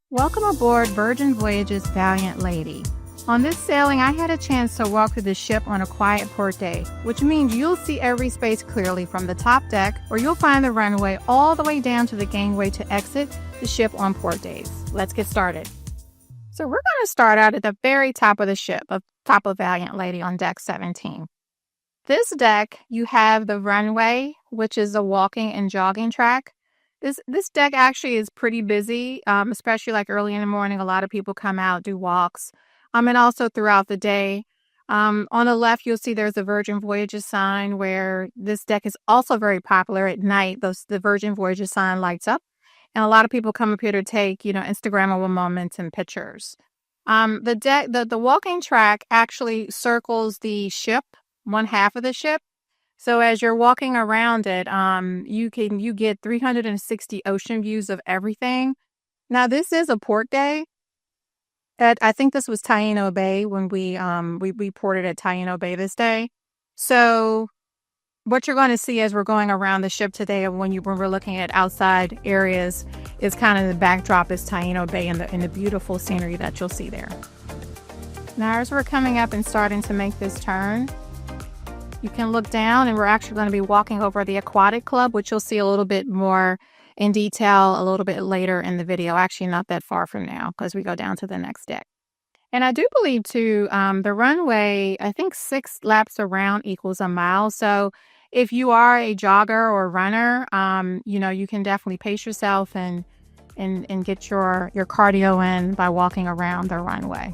Welcome aboard Virgin Voyages Valiant Lady. On this sailing, I had a chance to walk through the ship on a quiet port day, which means you'll see every space clearly from the top deck, or you'll find the runway all the way down to the gangway to exit the ship on port days. Let's get started. So we're going to start out at the very top of the ship, top of Valiant Lady on deck 17. This deck, you have the runway, which is a walking and jogging track. This deck actually is pretty busy, especially like early in the morning. A lot of people come out, do walks, and also throughout the day. On the left, you'll see there's a Virgin Voyages sign where this deck is also very popular at night. The Virgin Voyages sign lights up, and a lot of people come up here to take, Instagrammable moments and pictures. The walking track actually circles the ship, one half of the ship. So as you're walking around it, you get 360 ocean views of everything. Now this is a port day. I think this was Taino Bay when we ported at Taino Bay this day. So what you're going to see as we're going around the ship today, and when we're looking at outside areas, is kind of the backdrop is Taino Bay and the beautiful scenery that you'll see there. Now as we're coming up and starting to make this turn, you can look down, and we're actually going to be walking over the Aquatic Club, which you'll see a little bit more in detail a little bit later in the video. Actually, not that far from now because we go down to the next deck. And I do believe, too, the runway, I think 6 laps around equals a mile. So if you are a jogger or runner, you can definitely pace yourself and get your cardio in by walking around the runway.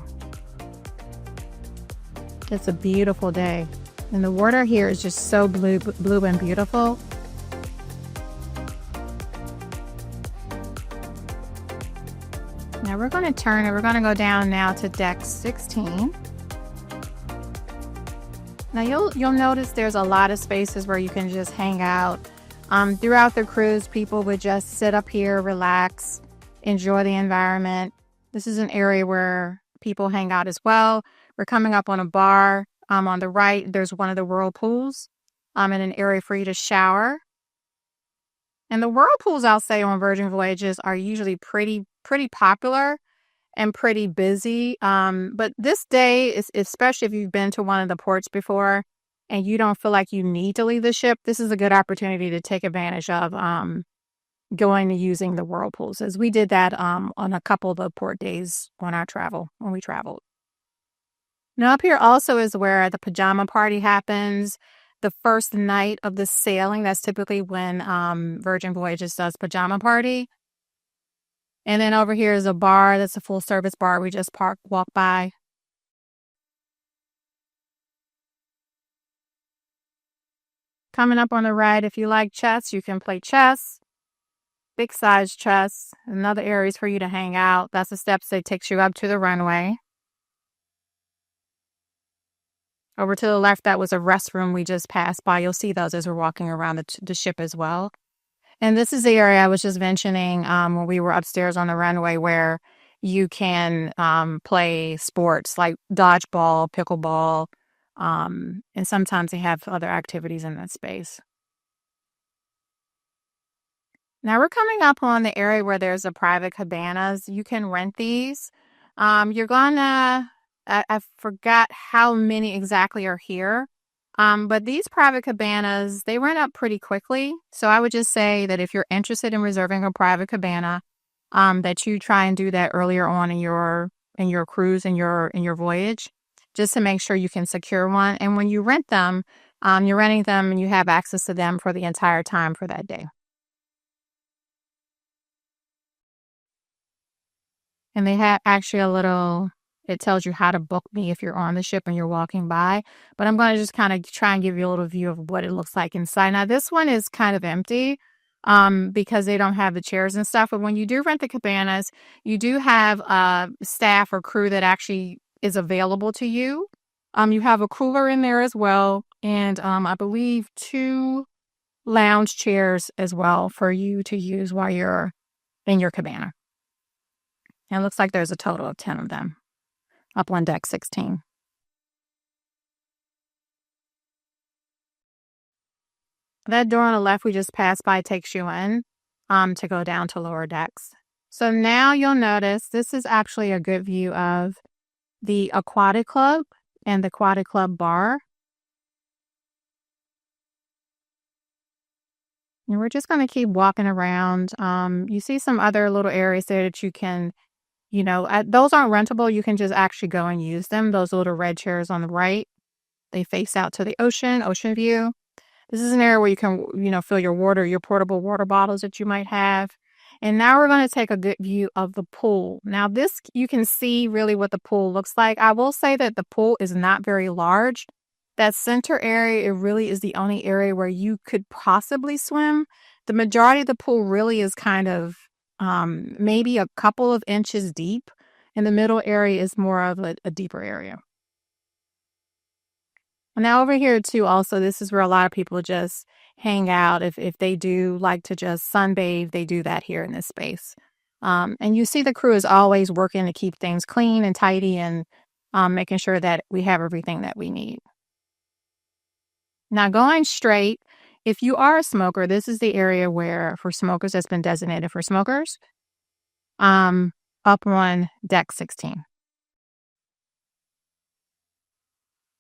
It's a beautiful day. And the water here is just so blue and beautiful. Now we're going to turn and we're going to go down now to deck 16. Now you'll notice there's a lot of spaces where you can just hang out. Throughout the cruise, people would just sit up here, relax, enjoy the environment. This is an area where people hang out as well. We're coming up on a bar. On the right, there's one of the whirlpools, and an area for you to shower. And the whirlpools, I'll say, on Virgin Voyages are usually pretty popular and pretty busy. But this day, especially if you've been to one of the ports before and you don't feel like you need to leave the ship, this is a good opportunity to take advantage of going and using the whirlpools, as we did that on a couple of the port days when we traveled. Now up here also is where the pajama party happens. The first night of the sailing, that's typically when Virgin Voyages does pajama party. And then over here is a bar. That's a full service bar. We just walk by. Coming up on the right, if you like chess, you can play chess. Big size chess. Another area is for you to hang out. That's the steps that takes you up to the runway. Over to the left, that was a restroom we just passed by. You'll see those as we're walking around the ship as well. And this is the area I was just mentioning when we were upstairs on the runway, where you can play sports like dodgeball, pickleball, and sometimes they have other activities in that space. Now we're coming up on the area where there's a private cabanas. You can rent these. You're gonna... I forgot how many exactly are here. But these private cabanas, they rent up pretty quickly. So I would just say that if you're interested in reserving a private cabana, that you try and do that earlier on in your cruise and your voyage, just to make sure you can secure one. And when you rent them, you're renting them and you have access to them for the entire time for that day. And they have actually it tells you how to book me if you're on the ship and you're walking by. But I'm going to just kind of try and give you a little view of what it looks like inside. Now, this one is kind of empty because they don't have the chairs and stuff. But when you do rent the cabanas, you do have staff or crew that actually is available to you. You have a cooler in there as well. And I believe 2 lounge chairs as well for you to use while you're in your cabana. And it looks like there's a total of 10 of them up on deck 16. That door on the left we just passed by takes you in to go down to lower decks. So now you'll notice this is actually a good view of the Aquatic Club and the Aquatic Club bar. And we're just going to keep walking around. You see some other little areas there that you can, those aren't rentable. You can just actually go and use them. Those little red chairs on the right, they face out to the ocean view. This is an area where you can, fill your water, your portable water bottles that you might have. And now we're going to take a good view of the pool. Now this, you can see really what the pool looks like. I will say that the pool is not very large. That center area, it really is the only area where you could possibly swim. The majority of the pool really is kind of maybe a couple of inches deep. And the middle area is more of a deeper area. Now over here too, also, this is where a lot of people just hang out. If they do like to just sunbathe, they do that here in this space. And you see the crew is always working to keep things clean and tidy and making sure that we have everything that we need. Now going straight, if you are a smoker, this is the area where for smokers that's been designated for smokers, up on deck 16.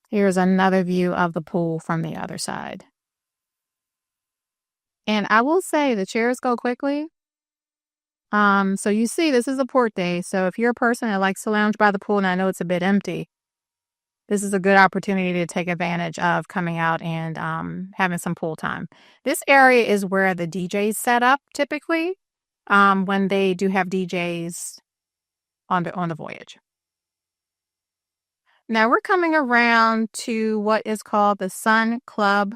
Here's another view of the pool from the other side. And I will say the chairs go quickly. So you see, this is a port day. So if you're a person that likes to lounge by the pool, and I know it's a bit empty, this is a good opportunity to take advantage of coming out and having some pool time. This area is where the DJs set up typically when they do have DJs on the Voyage. Now we're coming around to what is called the Sun Club.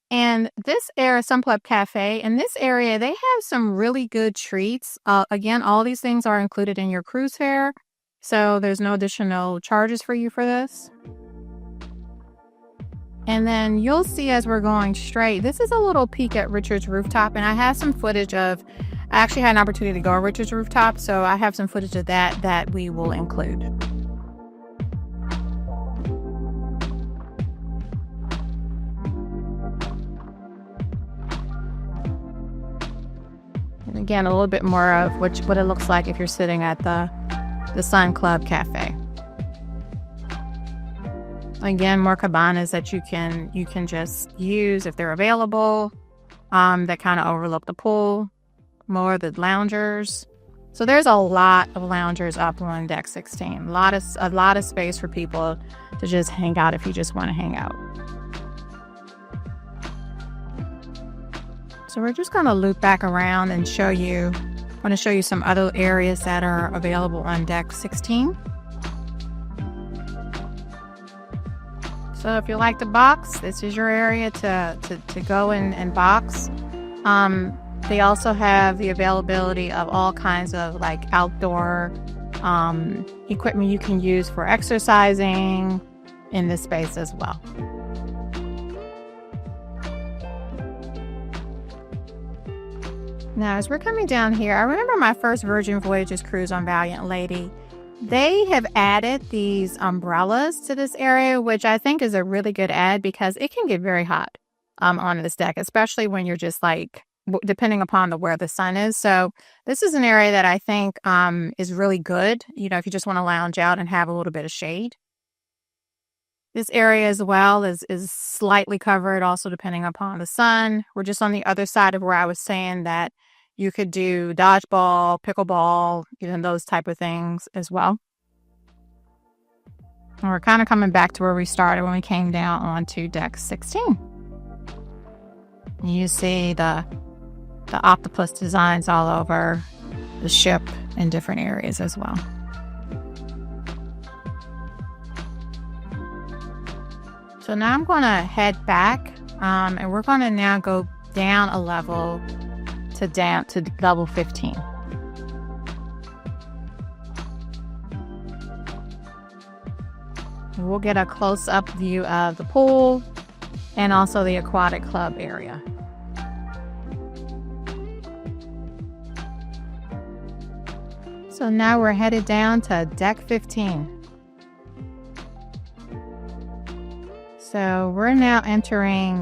And this area, Sun Club Cafe, in this area, they have some really good treats. Again, all these things are included in your cruise fare. So there's no additional charges for you for this. And then you'll see as we're going straight, this is a little peek at Richard's Rooftop. And I have some footage of, I actually had an opportunity to go to Richard's Rooftop. So I have some footage of that we will include. Again, a little bit more of what it looks like if you're sitting at the Sun Club Cafe. Again, more cabanas that you can just use if they're available. That kind of overlook the pool. More of the loungers. So there's a lot of loungers up on deck 16. A lot of space for people to just hang out if you just want to hang out. So we're just going to loop back around and show you some other areas that are available on deck 16. So if you like to box, this is your area to go and box. They also have the availability of all kinds of like outdoor equipment you can use for exercising in this space as well. Now, as we're coming down here, I remember my first Virgin Voyages cruise on Valiant Lady. They have added these umbrellas to this area, which I think is a really good add because it can get very hot on this deck, especially when you're just like, depending upon where the sun is. So this is an area that I think is really good, if you just want to lounge out and have a little bit of shade. This area as well is slightly covered, also depending upon the sun. We're just on the other side of where I was saying that you could do dodgeball, pickleball, those type of things as well. And we're kind of coming back to where we started when we came down onto deck 16. You see the octopus designs all over the ship in different areas as well. So now I'm going to head back and we're going to now go down a level to level 15. We'll get a close-up view of the pool and also the aquatic club area. So now we're headed down to deck 15. So we're now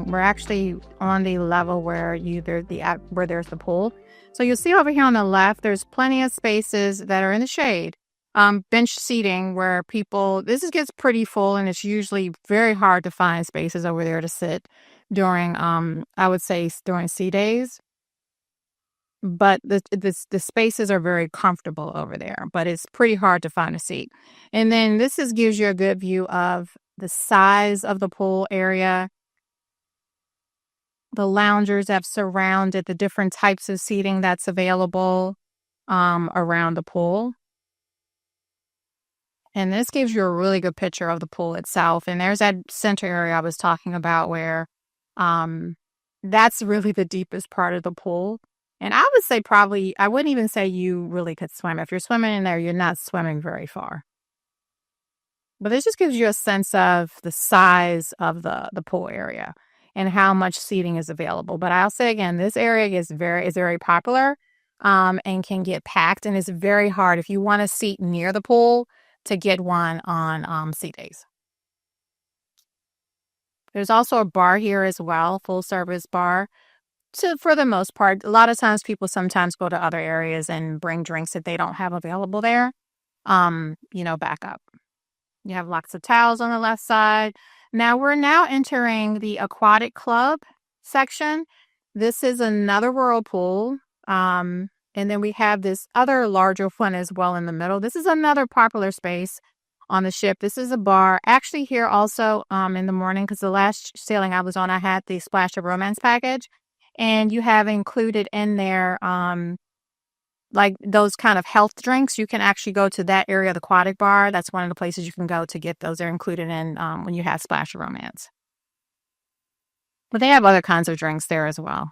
we're actually on the level where there's the pool. So you'll see over here on the left, there's plenty of spaces that are in the shade. Bench seating where people, this gets pretty full, and it's usually very hard to find spaces over there to sit during, I would say during sea days. But the spaces are very comfortable over there, but it's pretty hard to find a seat. And then this gives you a good view of the size of the pool area. The loungers have surrounded the different types of seating that's available around the pool. And this gives you a really good picture of the pool itself. And there's that center area I was talking about where that's really the deepest part of the pool. And I would say probably, I wouldn't even say you really could swim. If you're swimming in there, you're not swimming very far. But this just gives you a sense of the size of the pool area and how much seating is available. But I'll say again, this area is very popular and can get packed. And it's very hard if you want a seat near the pool to get one on sea days. There's also a bar here as well, full service bar. For the most part, a lot of times people sometimes go to other areas and bring drinks that they don't have available there, back up. You have lots of towels on the left side. Now we're entering the Aquatic Club section. This is another whirlpool. And then we have this other larger one as well in the middle. This is another popular space on the ship. This is a bar. Actually here also in the morning, because the last sailing I was on, I had the Splash of Romance package. And you have included in there, like those kind of health drinks. You can actually go to that area of the aquatic bar. That's one of the places you can go to get those. They're included in when you have Splash of Romance. But they have other kinds of drinks there as well.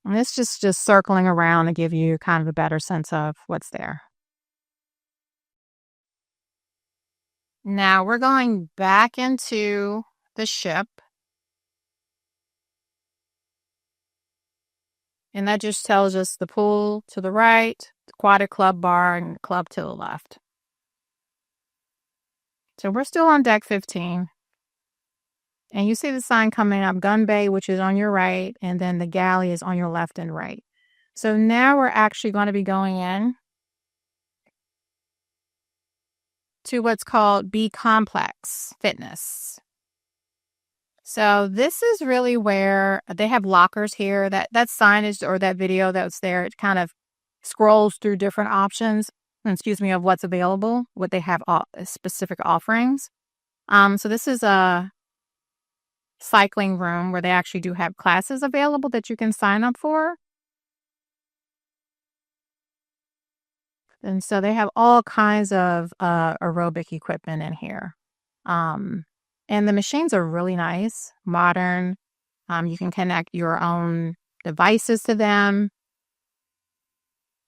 And it's just circling around to give you kind of a better sense of what's there. Now we're going back into the ship. And that just tells us the pool to the right, the Aquatic Club bar, and the club to the left. So we're still on deck 15. And you see the sign coming up, Gun Bay, which is on your right, and then the Galley is on your left and right. So now we're actually going to be going in to what's called B Complex Fitness. So this is really where they have lockers here. That signage or that video that's there, it kind of scrolls through different options, of what's available, what they have specific offerings. So this is a cycling room where they actually do have classes available that you can sign up for. And so they have all kinds of aerobic equipment in here. And the machines are really nice, modern. You can connect your own devices to them.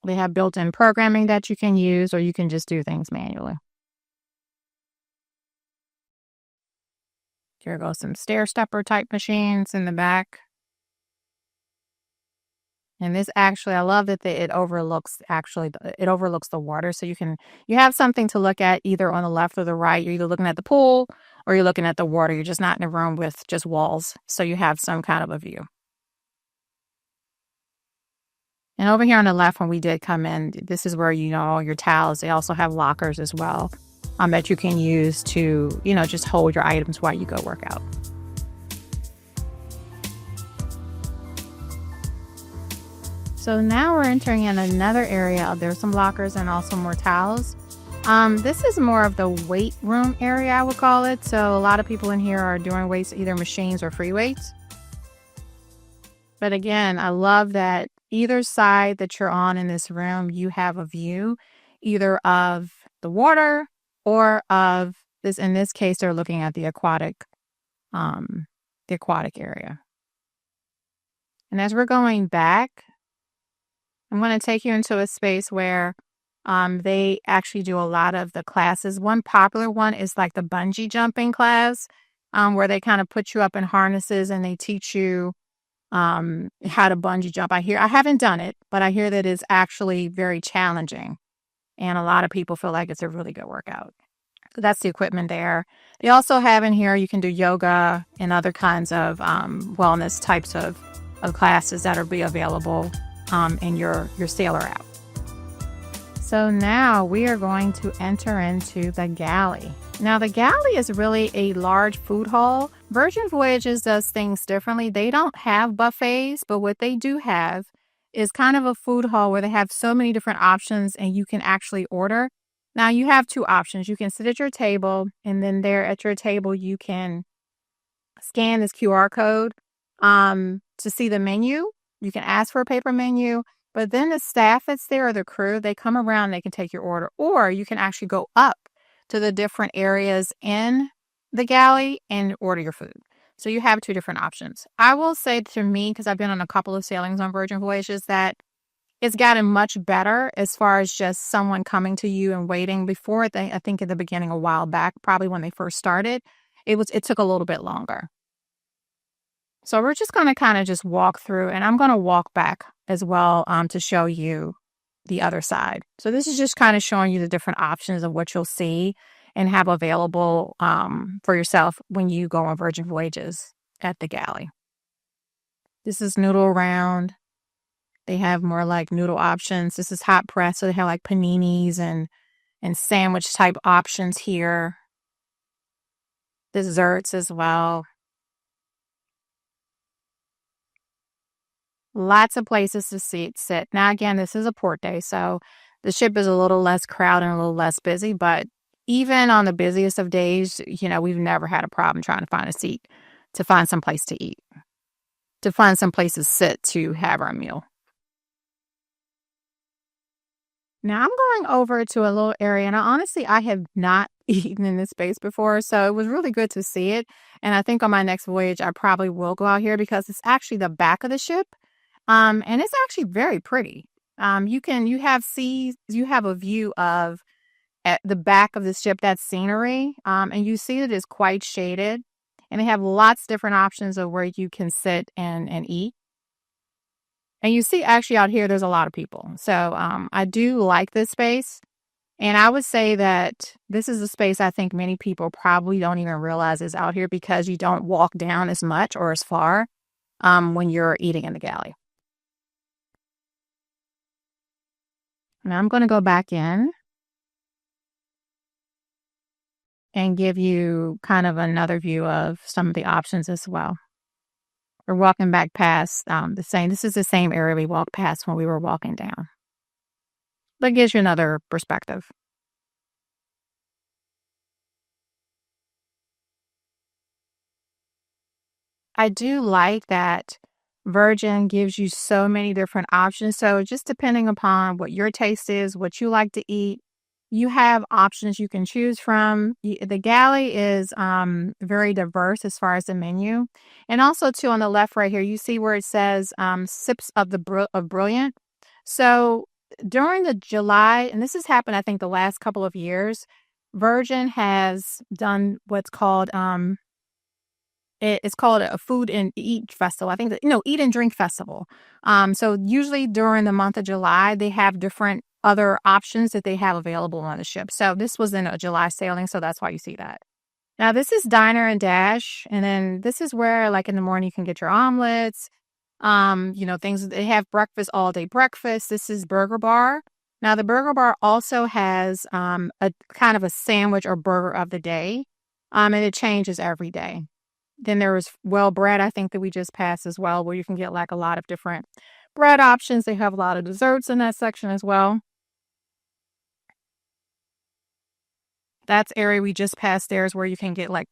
They have built-in programming that you can use, or you can just do things manually. Here goes some stair stepper type machines in the back. And this actually, I love that it overlooks the water. So you have something to look at either on the left or the right. You're either looking at the pool or you're looking at the water. You're just not in a room with just walls. So you have some kind of a view. And over here on the left, when we did come in, this is where all your towels. They also have lockers as well that you can use to, just hold your items while you go work out. So now we're entering in another area. There's some lockers and also more towels. This is more of the weight room area, I would call it. So a lot of people in here are doing weights, either machines or free weights. But again, I love that either side that you're on in this room, you have a view either of the water or of this. In this case, they're looking at the aquatic area. And as we're going back, I'm going to take you into a space where they actually do a lot of the classes. One popular one is like the bungee jumping class, where they kind of put you up in harnesses and they teach you how to bungee jump. I haven't done it, but I hear that it's actually very challenging. And a lot of people feel like it's a really good workout. So that's the equipment there. They also have in here, you can do yoga and other kinds of wellness types of classes that will be available in your sailor app. So now we are going to enter into the Galley. Now the Galley is really a large food hall. Virgin Voyages does things differently. They don't have buffets, but what they do have is kind of a food hall where they have so many different options and you can actually order. Now you have two options. You can sit at your table, and then there at your table you can scan this QR code to see the menu. You can ask for a paper menu, but then the staff that's there or the crew, they come around, they can take your order, or you can actually go up to the different areas in the Galley and order your food. So you have two different options. I will say to me, because I've been on a couple of sailings on Virgin Voyages, that it's gotten much better as far as just someone coming to you and waiting. Before, I think at the beginning, a while back, probably when they first started, it took a little bit longer. So we're just going to kind of just walk through, and I'm going to walk back as well to show you the other side. So this is just kind of showing you the different options of what you'll see and have available for yourself when you go on Virgin Voyages at the Galley. This is noodle round. They have more like noodle options. This is hot press, so they have like paninis and sandwich type options here. Desserts as well. Lots of places to sit. Now, again, this is a port day, so the ship is a little less crowded and a little less busy, but even on the busiest of days, we've never had a problem trying to find a seat, to find some place to eat, to find some place to sit to have our meal. Now I'm going over to a little area, and honestly, I have not eaten in this space before, so it was really good to see it. And I think on my next voyage, I probably will go out here because it's actually the back of the ship. And it's actually very pretty. You have a view of at the back of the ship, that scenery. And you see that it's quite shaded, and they have lots of different options of where you can sit and eat. And you see actually out here, there's a lot of people. So, I do like this space. And I would say that this is a space I think many people probably don't even realize is out here because you don't walk down as much or as far, when you're eating in the Galley. Now I'm going to go back in and give you kind of another view of some of the options as well. We're walking back past this is the same area we walked past when we were walking down. But it gives you another perspective. I do like that Virgin gives you so many different options. So just depending upon what your taste is, what you like to eat, you have options you can choose from. The Galley is very diverse as far as the menu. And also, too, on the left right here, you see where it says sips of of brilliant. So during the July, and this has happened, I think, the last couple of years, Virgin has done what's called it's called a food and eat festival. I think that, eat and drink festival. So usually during the month of July, they have different other options that they have available on the ship. So this was in a July sailing, so that's why you see that. Now this is Diner and Dash, and then this is where, like, in the morning you can get your omelets. Things, they have breakfast, all day breakfast. This is Burger Bar. Now the Burger Bar also has a kind of a sandwich or burger of the day, and it changes every day. Then there was Well Bread, I think, that we just passed as well, where you can get like a lot of different bread options. They have a lot of desserts in that section as well. That's area we just passed there is where you can get like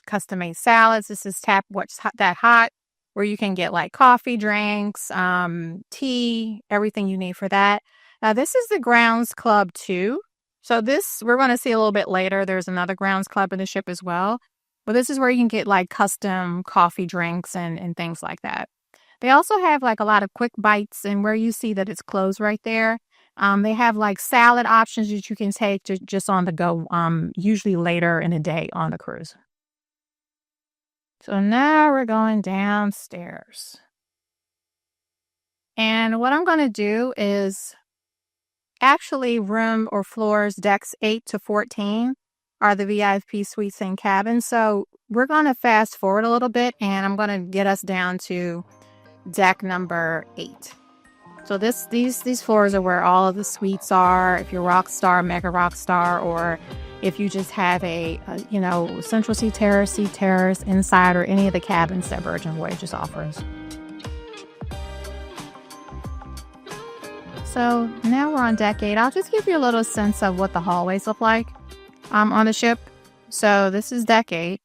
custom made salads. This is What's That Hot, where you can get like coffee, drinks, tea, everything you need for that. Now this is the Grounds Club too. So this we're going to see a little bit later. There's another Grounds Club in the ship as well. But this is where you can get like custom coffee drinks and things like that. They also have like a lot of quick bites, and where you see that it's closed right there, they have like salad options that you can take just on the go, usually later in the day on the cruise. So now we're going downstairs. And what I'm going to do is actually room or floors decks 8 to 14 are the VIP suites and cabins. So we're going to fast forward a little bit, and I'm going to get us down to deck number 8. So these floors are where all of the suites are. If you're rock star, mega rock star, or if you just have a you know, central sea terrace, inside, or any of the cabins that Virgin Voyages offers. So now we're on deck 8. I'll just give you a little sense of what the hallways look like on the ship. So this is deck 8.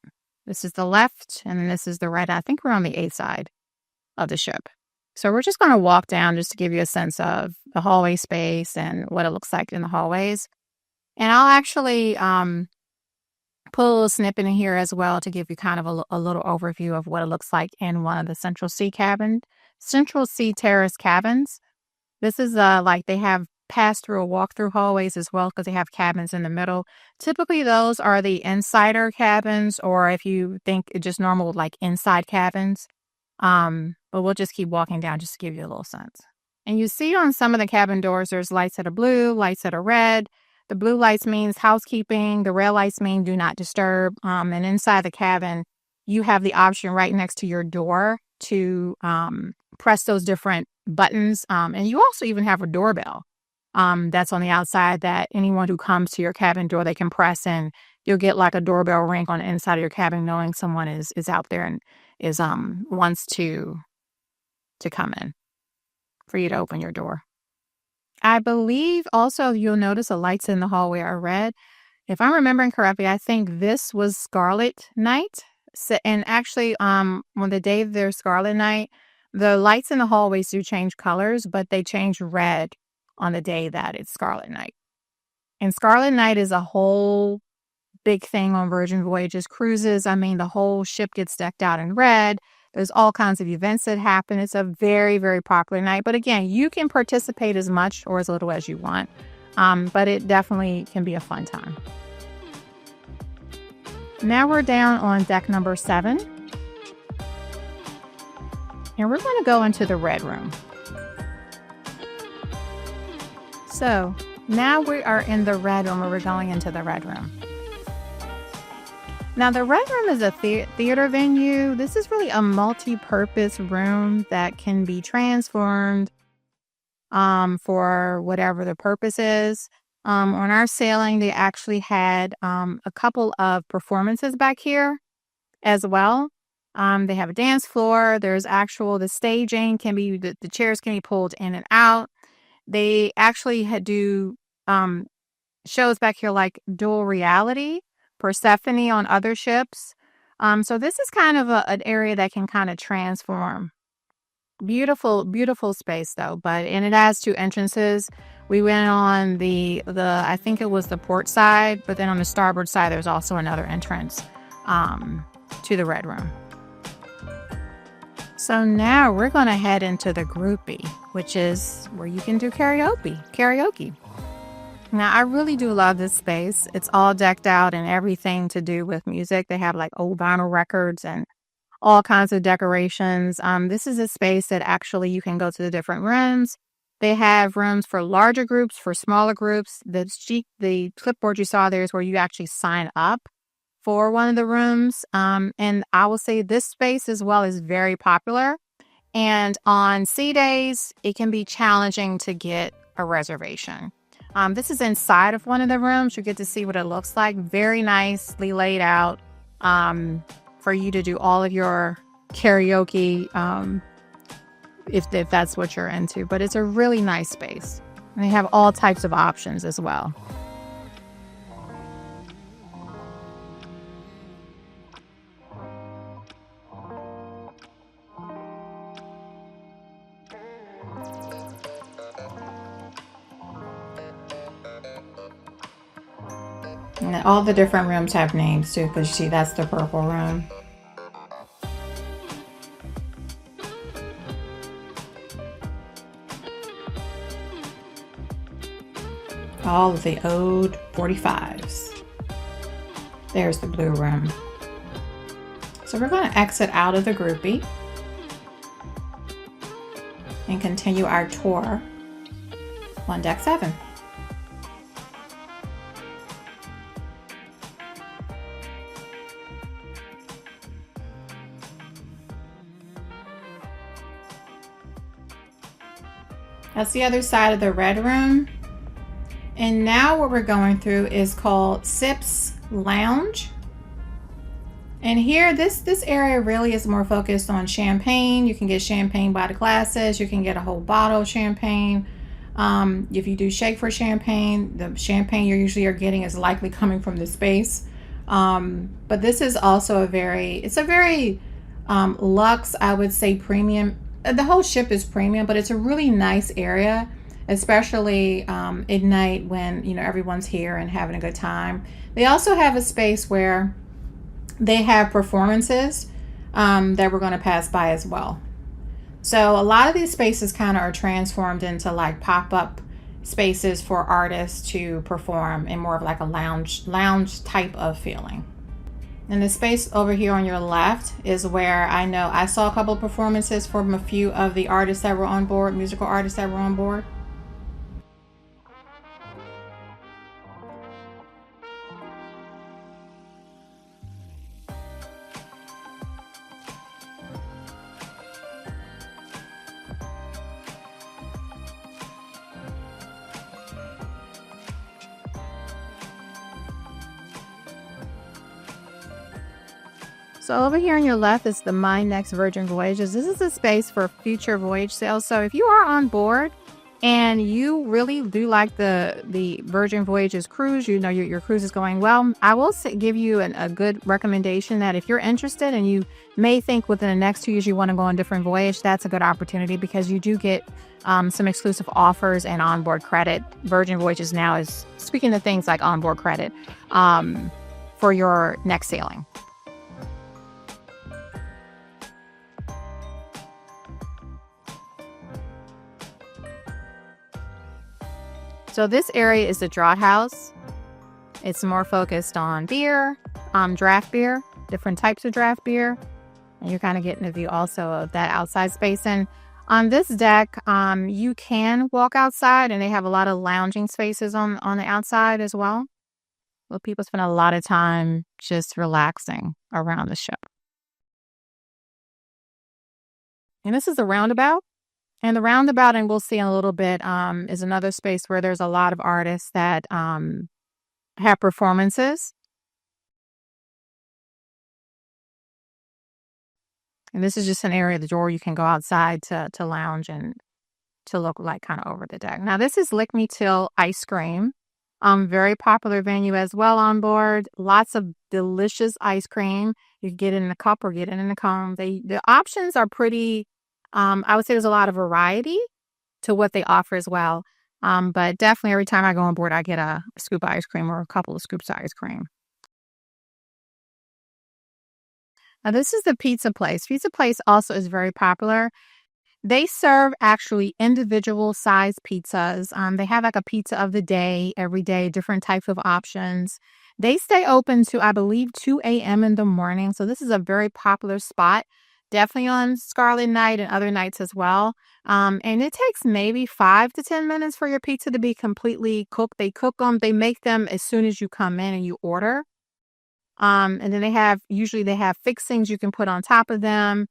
This is the left, and then this is the right. I think we're on the 8th side of the ship. So we're just going to walk down just to give you a sense of the hallway space and what it looks like in the hallways. And I'll actually put a little snippet in here as well to give you kind of a little overview of what it looks like in one of the Central Sea Terrace cabins. This is like they have pass-through or walk-through hallways as well because they have cabins in the middle. Typically, those are the insider cabins, or if you think just normal like inside cabins. But we'll just keep walking down just to give you a little sense. And you see on some of the cabin doors, there's lights that are blue, lights that are red. The blue lights means housekeeping. The red lights mean do not disturb. And inside the cabin, you have the option right next to your door to press those different buttons. And you also even have a doorbell that's on the outside that anyone who comes to your cabin door, they can press, and you'll get like a doorbell ring on the inside of your cabin knowing someone is out there and is wants to come in for you to open your door. I believe also you'll notice the lights in the hallway are red. If I'm remembering correctly, I think this was Scarlet Night. So, and actually, on the day of their Scarlet Night, the lights in the hallways do change colors, but they change red on the day that it's Scarlet Night. And Scarlet Night is a whole big thing on Virgin Voyages cruises. I mean, the whole ship gets decked out in red. There's all kinds of events that happen. It's a very, very popular night. But again, you can participate as much or as little as you want. But it definitely can be a fun time. Now we're down on deck number 7. And we're going to go into the red room. So now we are in the red room, or we're going into the red room. Now, the red room is a theater venue. This is really a multi-purpose room that can be transformed for whatever the purpose is. On our sailing, they actually had a couple of performances back here as well. They have a dance floor. There's the staging can be, the chairs can be pulled in and out. They actually do shows back here like Dual Reality, Persephone on other ships. So this is kind of an area that can kind of transform. Beautiful, beautiful space though. And it has 2 entrances. We went on the I think it was the port side, but then on the starboard side, there's also another entrance to the red room. So now we're going to head into the Groupie, which is where you can do karaoke. Now, I really do love this space. It's all decked out and everything to do with music. They have like old vinyl records and all kinds of decorations. This is a space that actually you can go to the different rooms. They have rooms for larger groups, for smaller groups. The clipboard you saw there is where you actually sign up for one of the rooms. And I will say this space as well is very popular. And on sea days, it can be challenging to get a reservation. This is inside of one of the rooms. You get to see what it looks like. Very nicely laid out for you to do all of your karaoke if that's what you're into. But it's a really nice space. And they have all types of options as well. And all the different rooms have names too, because you see that's the purple room. All of the old 45s. There's the blue room. So we're going to exit out of the Groupie and continue our tour on deck 7. That's the other side of the red room. And now what we're going through is called Sips Lounge. And here, this area really is more focused on champagne. You can get champagne by the glasses. You can get a whole bottle of champagne. If you do shake for champagne, the champagne you usually are getting is likely coming from the space. But this is also a very luxe, I would say, premium. The whole ship is premium, but it's a really nice area, especially at night when, you know, everyone's here and having a good time. They also have a space where they have performances that we're going to pass by as well. So a lot of these spaces kind of are transformed into like pop-up spaces for artists to perform in more of like a lounge type of feeling. And the space over here on your left is where I know I saw a couple of performances from a few of the artists that were on board, musical artists that were on board. So over here on your left is the My Next Virgin Voyages. This is a space for future voyage sales. So if you are on board and you really do like the Virgin Voyages cruise, you know your cruise is going well, I will give you a good recommendation that if you're interested and you may think within the next 2 years you want to go on a different voyage, that's a good opportunity because you do get some exclusive offers and onboard credit. Virgin Voyages now is speaking of things like onboard credit for your next sailing. So this area is the Draught House. It's more focused on beer, draft beer, different types of draft beer. And you're kind of getting a view also of that outside space. And on this deck, you can walk outside and they have a lot of lounging spaces on the outside as well. Well, people spend a lot of time just relaxing around the ship. And this is the Roundabout. And the Roundabout, and we'll see in a little bit, is another space where there's a lot of artists that have performances. And this is just an area of the door you can go outside to lounge and to look like kind of over the deck. Now, this is Lick Me Till Ice Cream. Very popular venue as well on board. Lots of delicious ice cream. You can get it in a cup or get it in a cone. The options are pretty... I would say there's a lot of variety to what they offer as well. But definitely every time I go on board, I get a scoop of ice cream or a couple of scoops of ice cream. Now, this is the Pizza Place. Pizza Place also is very popular. They serve actually individual size pizzas. They have like a pizza of the day, every day, different types of options. They stay open to, I believe, 2 a.m. in the morning. So this is a very popular spot. Definitely on Scarlet Night and other nights as well. And it takes maybe 5 to 10 minutes for your pizza to be completely cooked. They cook them. They make them as soon as you come in and you order. And then usually they have fixings you can put on top of them.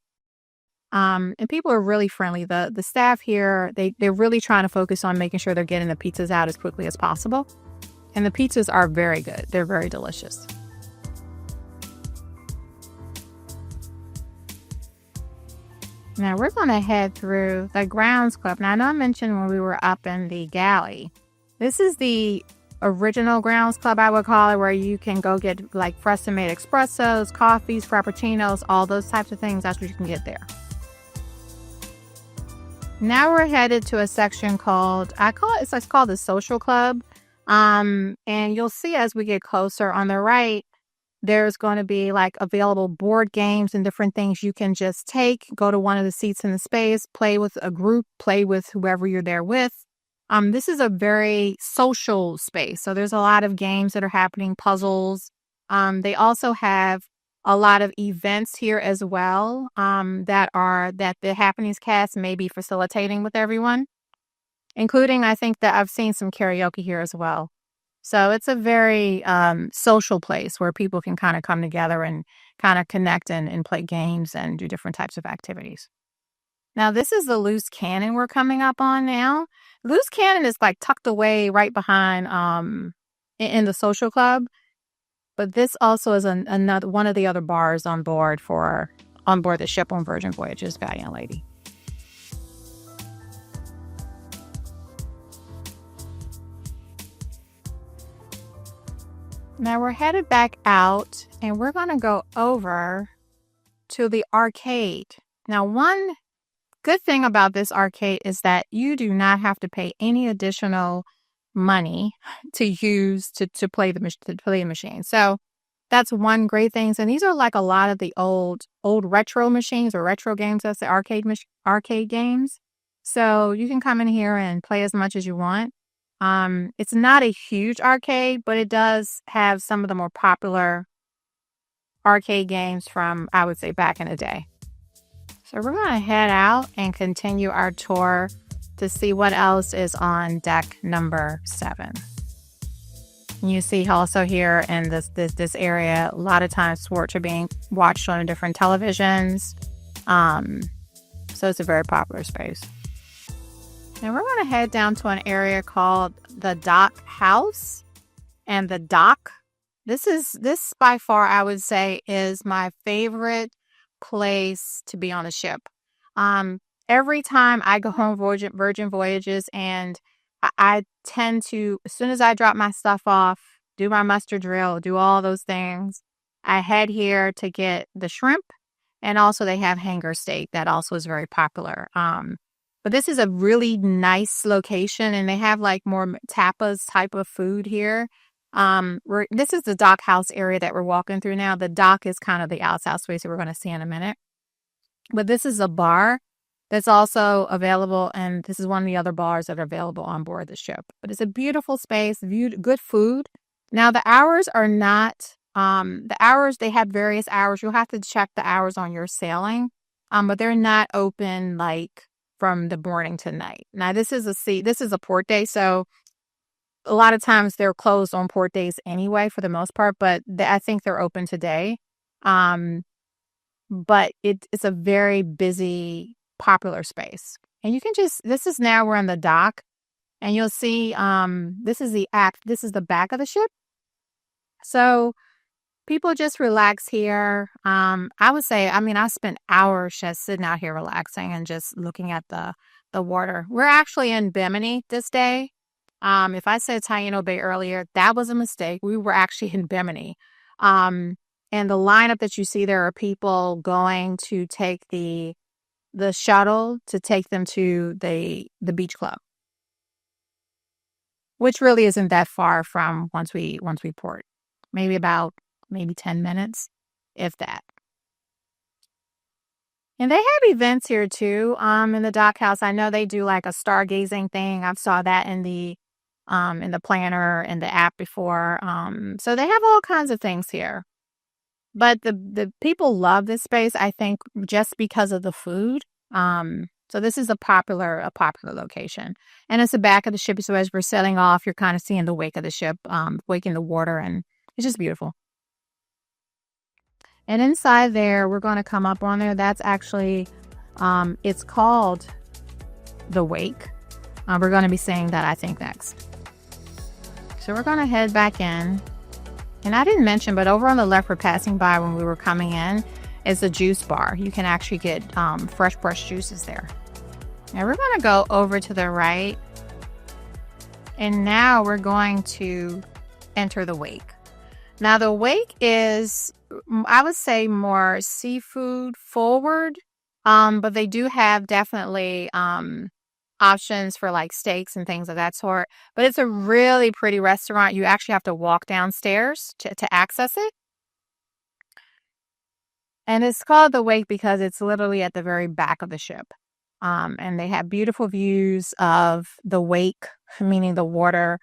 And people are really friendly. The staff here, they're really trying to focus on making sure they're getting the pizzas out as quickly as possible. And the pizzas are very good. They're very delicious. Now we're going to head through the Grounds Club. Now I know I mentioned when we were up in the Galley. This is the original Grounds Club, I would call it, where you can go get like freshly made espressos, coffees, frappuccinos, all those types of things. That's what you can get there. Now we're headed to a section called, it's called the Social Club. And you'll see as we get closer on the right, there's going to be like available board games and different things you can just go to one of the seats in the space, play with a group, play with whoever you're there with. This is a very social space. So there's a lot of games that are happening, puzzles. They also have a lot of events here as well that the Happenings cast may be facilitating with everyone, including I think that I've seen some karaoke here as well. So it's a very social place where people can kind of come together and kind of connect and play games and do different types of activities. Now, this is the loose cannon we're coming up on now. Loose cannon is like tucked away right behind in the social club. But this also is another one of the other bars on board the ship on Virgin Voyages Valiant Lady. Now we're headed back out and we're going to go over to the arcade. Now, one good thing about this arcade is that you do not have to pay any additional money to use to play the machine. So that's one great thing. And these are like a lot of the old retro machines or retro games. That's the arcade games. So you can come in here and play as much as you want. It's not a huge arcade, but it does have some of the more popular arcade games from, I would say, back in the day. So we're going to head out and continue our tour to see what else is on deck number 7. You see also here in this area, a lot of times sports are being watched on different televisions. So it's a very popular space. And we're going to head down to an area called the Dock Haus. And the dock, this by far, I would say, is my favorite place to be on a ship. Every time I go home Virgin Voyages, and I tend to, as soon as I drop my stuff off, do my muster drill, do all those things, I head here to get the shrimp, and also they have hanger steak that also is very popular. But this is a really nice location, and they have like more tapas type of food here. This is the Dock Haus area that we're walking through now. The dock is kind of the outside space that we're going to see in a minute. But this is a bar that's also available, and this is one of the other bars that are available on board the ship. But it's a beautiful space, good food. Now, the hours are not, they have various hours. You'll have to check the hours on your sailing, but they're not open like from the morning to night. Now, this is a port day, so a lot of times they're closed on port days anyway for the most part, but I think they're open today. But it's a very busy, popular space. And you can we're on the dock, and you'll see this is the back of the ship. So people just relax here. I would say, I spent hours just sitting out here relaxing and just looking at the water. We're actually in Bimini this day. If I said Taino Bay earlier, that was a mistake. We were actually in Bimini. And the lineup that you see there are people going to take the shuttle to take them to the beach club, which really isn't that far from once we port. Maybe 10 minutes, if that. And they have events here too. In the Dock Haus, I know they do like a stargazing thing. I've saw that in the planner and the app before. So they have all kinds of things here. But the people love this space, I think, just because of the food. So this is a popular location. And it's the back of the ship, so as we're sailing off, you're kind of seeing the wake of the ship, waking the water, and it's just beautiful. And inside there, we're going to come up on there. That's actually, it's called the wake. We're going to be seeing that, I think, next. So we're going to head back in. And I didn't mention, but over on the left, we're passing by when we were coming in, is a juice bar. You can actually get fresh juices there. Now we're going to go over to the right. And now we're going to enter the wake. Now the wake is, I would say, more seafood forward. But they do have definitely options for like steaks and things of that sort. But it's a really pretty restaurant. You actually have to walk downstairs to access it. And it's called the wake because it's literally at the very back of the ship. And they have beautiful views of the wake, meaning the water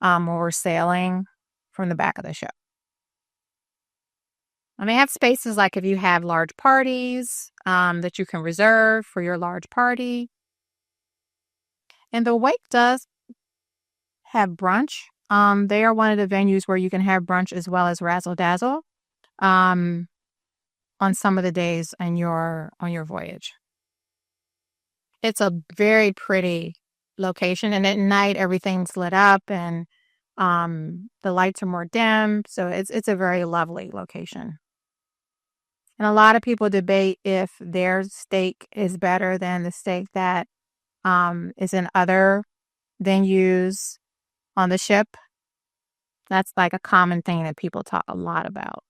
when we're sailing from the back of the ship. And they have spaces like if you have large parties that you can reserve for your large party. And the wake does have brunch. They are one of the venues where you can have brunch as well as Razzle Dazzle on some of the days on your voyage. It's a very pretty location, and at night everything's lit up and the lights are more dim, so it's a very lovely location. And a lot of people debate if their steak is better than the steak that is in other venues on the ship. That's like a common thing that people talk a lot about.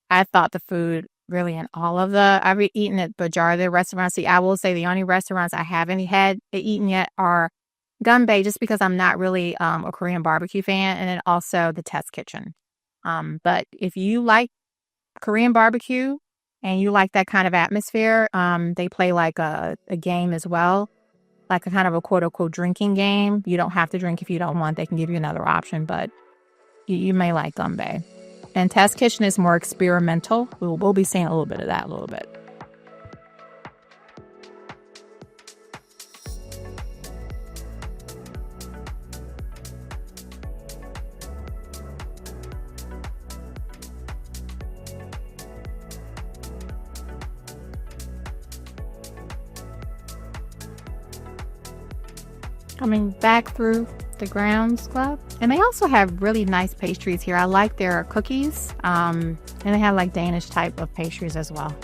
I thought the food really in all of the I've eaten at majority of the restaurants. See, I will say the only restaurants I haven't had eaten yet are Gunbay, just because I'm not really a Korean barbecue fan, and then also the Test Kitchen. But if you like Korean barbecue and you like that kind of atmosphere, they play like a game as well, like a kind of a quote unquote drinking game. You don't have to drink if you don't want. They can give you another option, but you may like Gunbay. And Test Kitchen is more experimental. We'll be seeing a little bit of that a little bit. Coming back through the grounds club, and they also have really nice pastries here. I like their cookies, and they have like Danish type of pastries as well.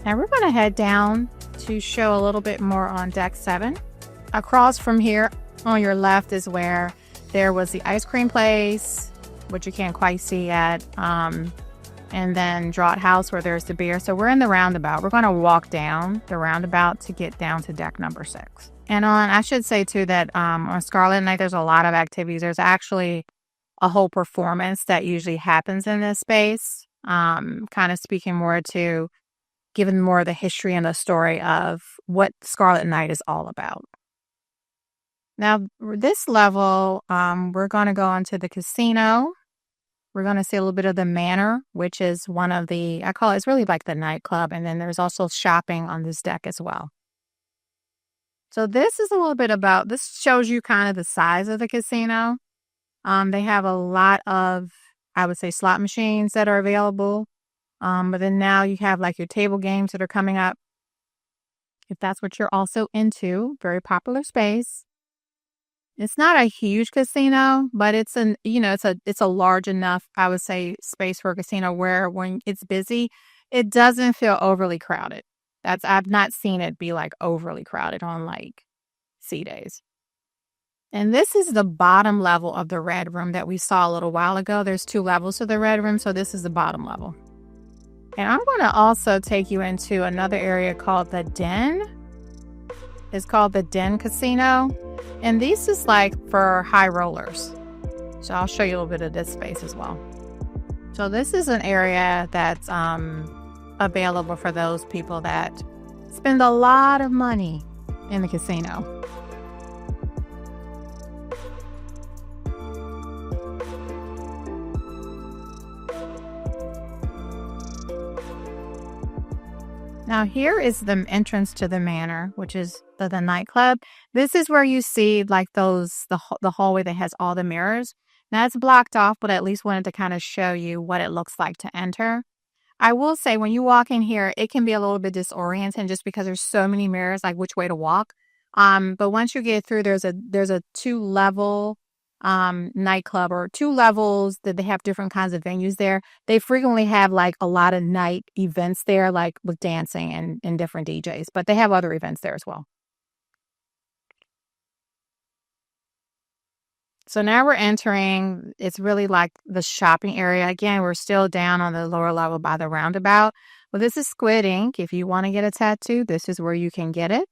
Now we're going to head down to show a little bit more on deck 7. Across from here on your left is where there was the ice cream place, which you can't quite see yet, and then Draught Haus, where there's the beer. So we're in the Roundabout. We're going to walk down the Roundabout to get down to deck number 6. And I should say too that on Scarlet Night, there's a lot of activities. There's actually a whole performance that usually happens in this space, kind of speaking more to giving more of the history and the story of what Scarlet Night is all about. Now, this level, we're going to go into the casino. We're going to see a little bit of the Manor, which is one of the, I call it, it's really like the nightclub. And then there's also shopping on this deck as well. So this is a little bit about, this shows you kind of the size of the casino. They have a lot of, I would say, slot machines that are available. But then now you have like your table games that are coming up. If that's what you're also into, very popular space. It's not a huge casino, but it's it's a large enough, I would say, space for a casino where when it's busy, it doesn't feel overly crowded. I've not seen it be like overly crowded on like sea days. And this is the bottom level of the red room that we saw a little while ago. There's 2 levels to the red room, so this is the bottom level. And I'm going to also take you into another area called the Den. It's called the Den Casino. And this is like for high rollers. So I'll show you a little bit of this space as well. So this is an area that's available for those people that spend a lot of money in the casino. Now here is the entrance to the Manor, which is the nightclub. This is where you see like the hallway that has all the mirrors. Now it's blocked off, but I at least wanted to kind of show you what it looks like to enter. I will say when you walk in here, it can be a little bit disorienting just because there's so many mirrors, like which way to walk. But once you get through, there's a 2-level nightclub, or 2 levels that they have different kinds of venues there. They frequently have like a lot of night events there, like with dancing and different DJs, but they have other events there as well. So now we're entering, it's really like the shopping area. Again, we're still down on the lower level by the Roundabout. Well, this is Squid Ink. If you want to get a tattoo, this is where you can get it.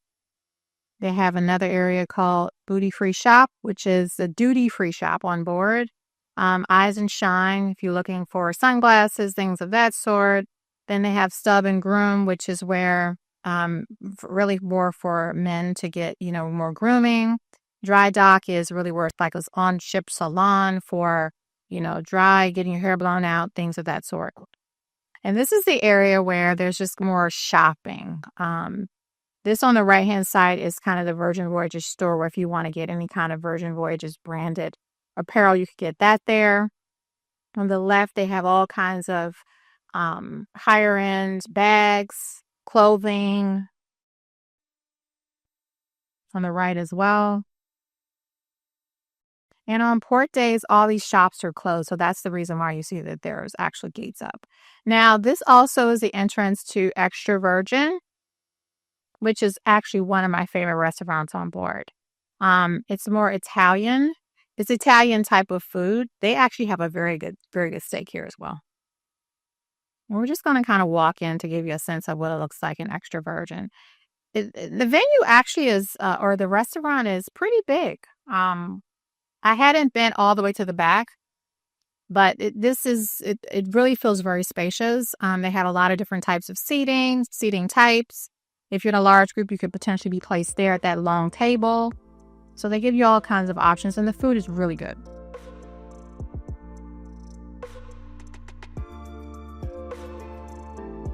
They have another area called Booty Free Shop, which is the duty-free shop on board. Eyes and Shine, if you're looking for sunglasses, things of that sort. Then they have Stub and Groom, which is where really more for men to get, more grooming. Dry Dock is really where it's like an on-ship salon for, dry, getting your hair blown out, things of that sort. And this is the area where there's just more shopping. This on the right-hand side is kind of the Virgin Voyages store, where if you want to get any kind of Virgin Voyages branded apparel, you could get that there. On the left, they have all kinds of higher-end bags, clothing. on the right as well. And on port days, all these shops are closed. So that's the reason why you see that there's actually gates up. Now, this also is the entrance to Extra Virgin, which is actually one of my favorite restaurants on board. It's more Italian. It's Italian type of food. They actually have a very good steak here as well. And we're just going to kind of walk in to give you a sense of what it looks like in Extra Virgin. The venue actually is, or the restaurant is pretty big. I hadn't been all the way to the back, but it really feels very spacious. They have a lot of different types of seating types. If you're in a large group, you could potentially be placed there at that long table. So they give you all kinds of options, and the food is really good.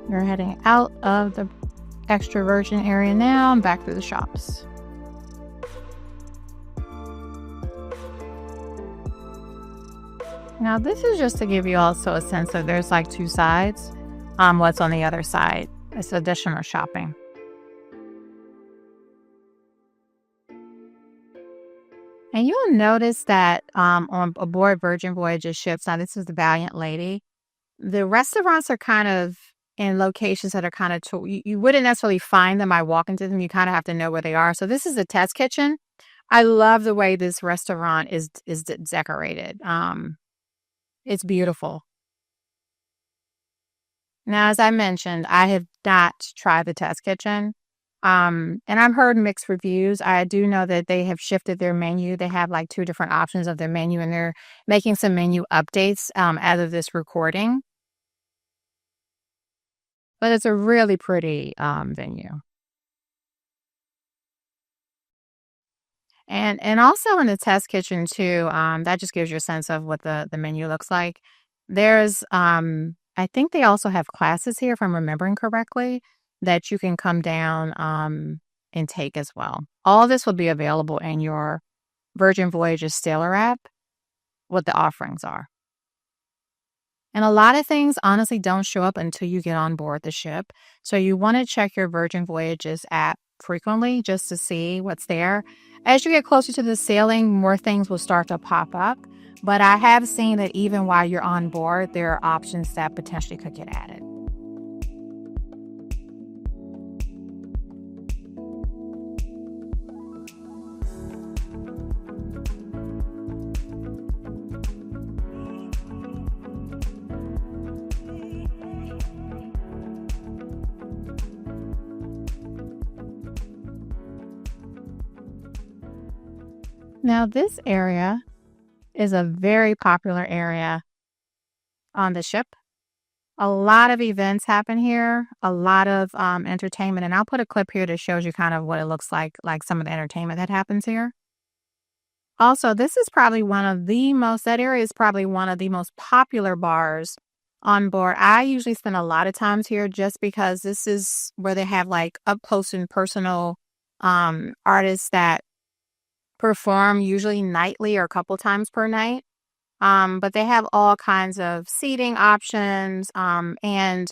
We're heading out of the Extra Virgin area now and back through the shops. Now, this is just to give you also a sense of there's like two sides. What's on the other side? It's additional shopping. And you'll notice that on aboard Virgin Voyages ships, now this is the Valiant Lady, the restaurants are kind of in locations that are kind of, you wouldn't necessarily find them by walking to them. You kind of have to know where they are. So this is a test kitchen. I love the way this restaurant is decorated. It's beautiful. Now, as I mentioned, I have not tried the test kitchen. And I've heard mixed reviews. I do know that they have shifted their menu. They have like 2 different options of their menu, and they're making some menu updates as of this recording. But it's a really pretty venue. And also in the test kitchen too, that just gives you a sense of what the menu looks like. There's I think they also have classes here, if I'm remembering correctly, that you can come down and take as well. All this will be available in your Virgin Voyages Sailor app, what the offerings are. And a lot of things honestly don't show up until you get on board the ship. So you want to check your Virgin Voyages app frequently just to see what's there. As you get closer to the sailing, more things will start to pop up. But I have seen that even while you're on board, there are options that potentially could get added. Now, this area is a very popular area on the ship. A lot of events happen here, a lot of entertainment. And I'll put a clip here that shows you kind of what it looks like some of the entertainment that happens here. Also, this is probably that area is probably one of the most popular bars on board. I usually spend a lot of times here just because this is where they have like up close and personal artists that perform usually nightly or a couple times per night. But they have all kinds of seating options and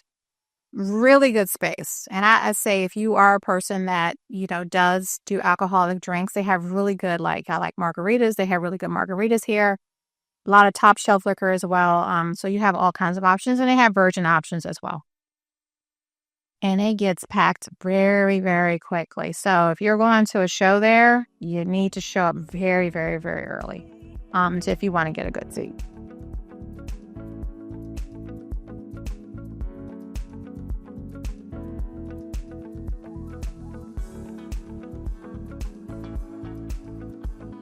really good space. And I say if you are a person that, does do alcoholic drinks, they have really good, I like margaritas. They have really good margaritas here. A lot of top shelf liquor as well. So you have all kinds of options, and they have virgin options as well. And it gets packed very, very quickly. So if you're going to a show there, you need to show up very, very, very early if you want to get a good seat.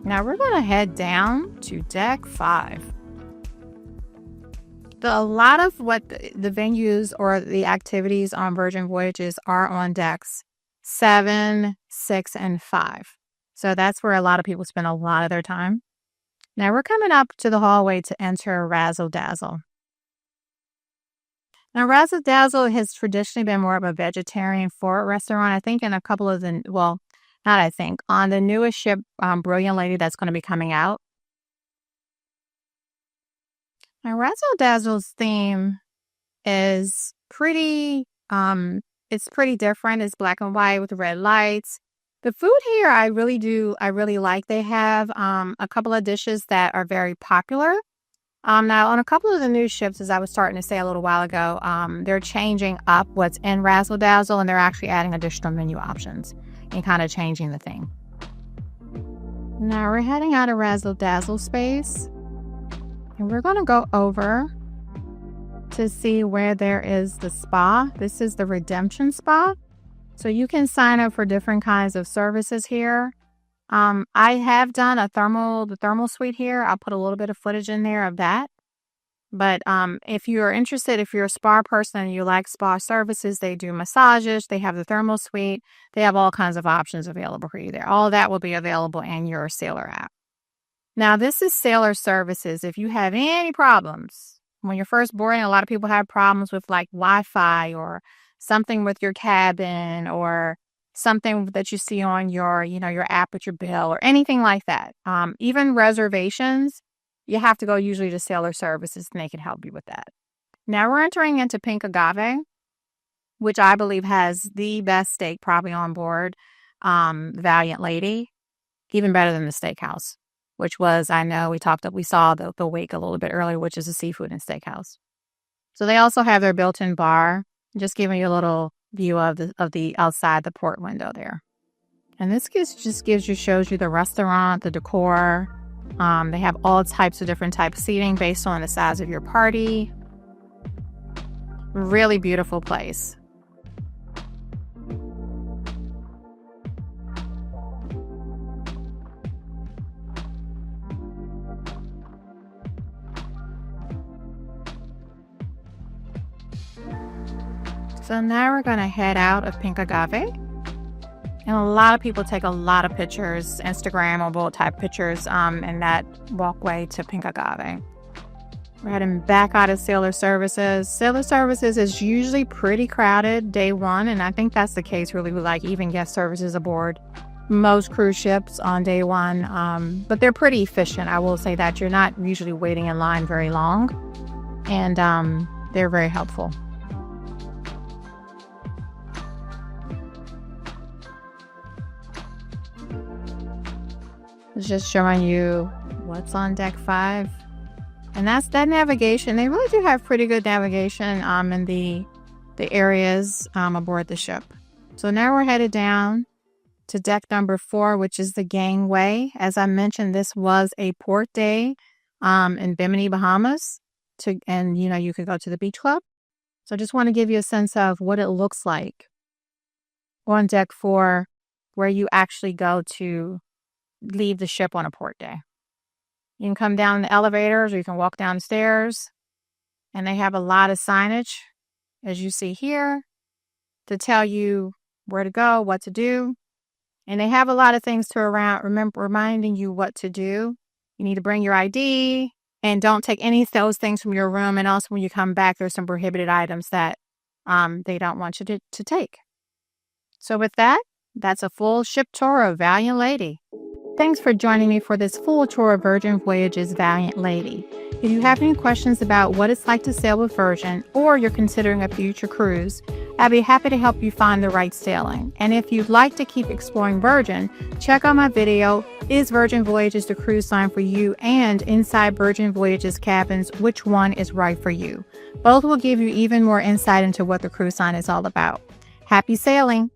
Now we're going to head down to deck 5. A lot of what the venues or the activities on Virgin Voyages are on decks 7, 6, and 5. So that's where a lot of people spend a lot of their time. Now we're coming up to the hallway to enter Razzle Dazzle. Now Razzle Dazzle has traditionally been more of a vegetarian forward restaurant. I think in a couple of on the newest ship, Brilliant Lady, that's going to be coming out. Now, Razzle Dazzle's theme is pretty, it's pretty different. It's black and white with red lights. The food here, I really like. They have a couple of dishes that are very popular. Now, on a couple of the new ships, as I was starting to say a little while ago, they're changing up what's in Razzle Dazzle, and they're actually adding additional menu options and kind of changing the theme. Now we're heading out of Razzle Dazzle space, and we're going to go over to see where there is the spa. This is the Redemption Spa. So you can sign up for different kinds of services here. I have done the thermal suite here. I'll put a little bit of footage in there of that. But if you're interested, if you're a spa person and you like spa services, they do massages, they have the thermal suite, they have all kinds of options available for you there. All of that will be available in your Sailor app. Now, this is Sailor Services. If you have any problems, when you're first boarding, a lot of people have problems with like Wi-Fi or something with your cabin or something that you see on your app with your bill or anything like that. Even reservations, you have to go usually to Sailor Services and they can help you with that. Now we're entering into Pink Agave, which I believe has the best steak probably on board, Valiant Lady, even better than the steakhouse, which was, I know we saw the wake a little bit earlier, which is a seafood and steakhouse. So they also have their built-in bar, just giving you a little view of the outside the port window there. And this shows you the restaurant, the decor. They have all types of different types of seating based on the size of your party. Really beautiful place. So now we're going to head out of Pink Agave. And a lot of people take a lot of pictures, Instagrammable type pictures, in that walkway to Pink Agave. We're heading back out of Sailor Services. Sailor Services is usually pretty crowded day one, and I think that's the case really with like even guest services aboard most cruise ships on day one. But they're pretty efficient. I will say that you're not usually waiting in line very long, and they're very helpful. It's just showing you what's on deck 5. And that's that navigation. They really do have pretty good navigation in the areas aboard the ship. So now we're headed down to deck number 4, which is the Gangway. As I mentioned, this was a port day in Bimini, Bahamas. You could go to the beach club. So I just want to give you a sense of what it looks like on deck 4, where you actually go to leave the ship on a port day. You can come down the elevators or you can walk down the stairs, and they have a lot of signage, as you see here, to tell you where to go, what to do. And they have a lot of things reminding you what to do. You need to bring your ID and don't take any of those things from your room. And also when you come back, there's some prohibited items that they don't want you to take. So with that, that's a full ship tour of Valiant Lady. Thanks for joining me for this full tour of Virgin Voyages Valiant Lady. If you have any questions about what it's like to sail with Virgin, or you're considering a future cruise, I'd be happy to help you find the right sailing. And if you'd like to keep exploring Virgin, check out my video, Is Virgin Voyages the Cruise Line for You? And Inside Virgin Voyages Cabins, Which One is Right for You? Both will give you even more insight into what the cruise line is all about. Happy sailing!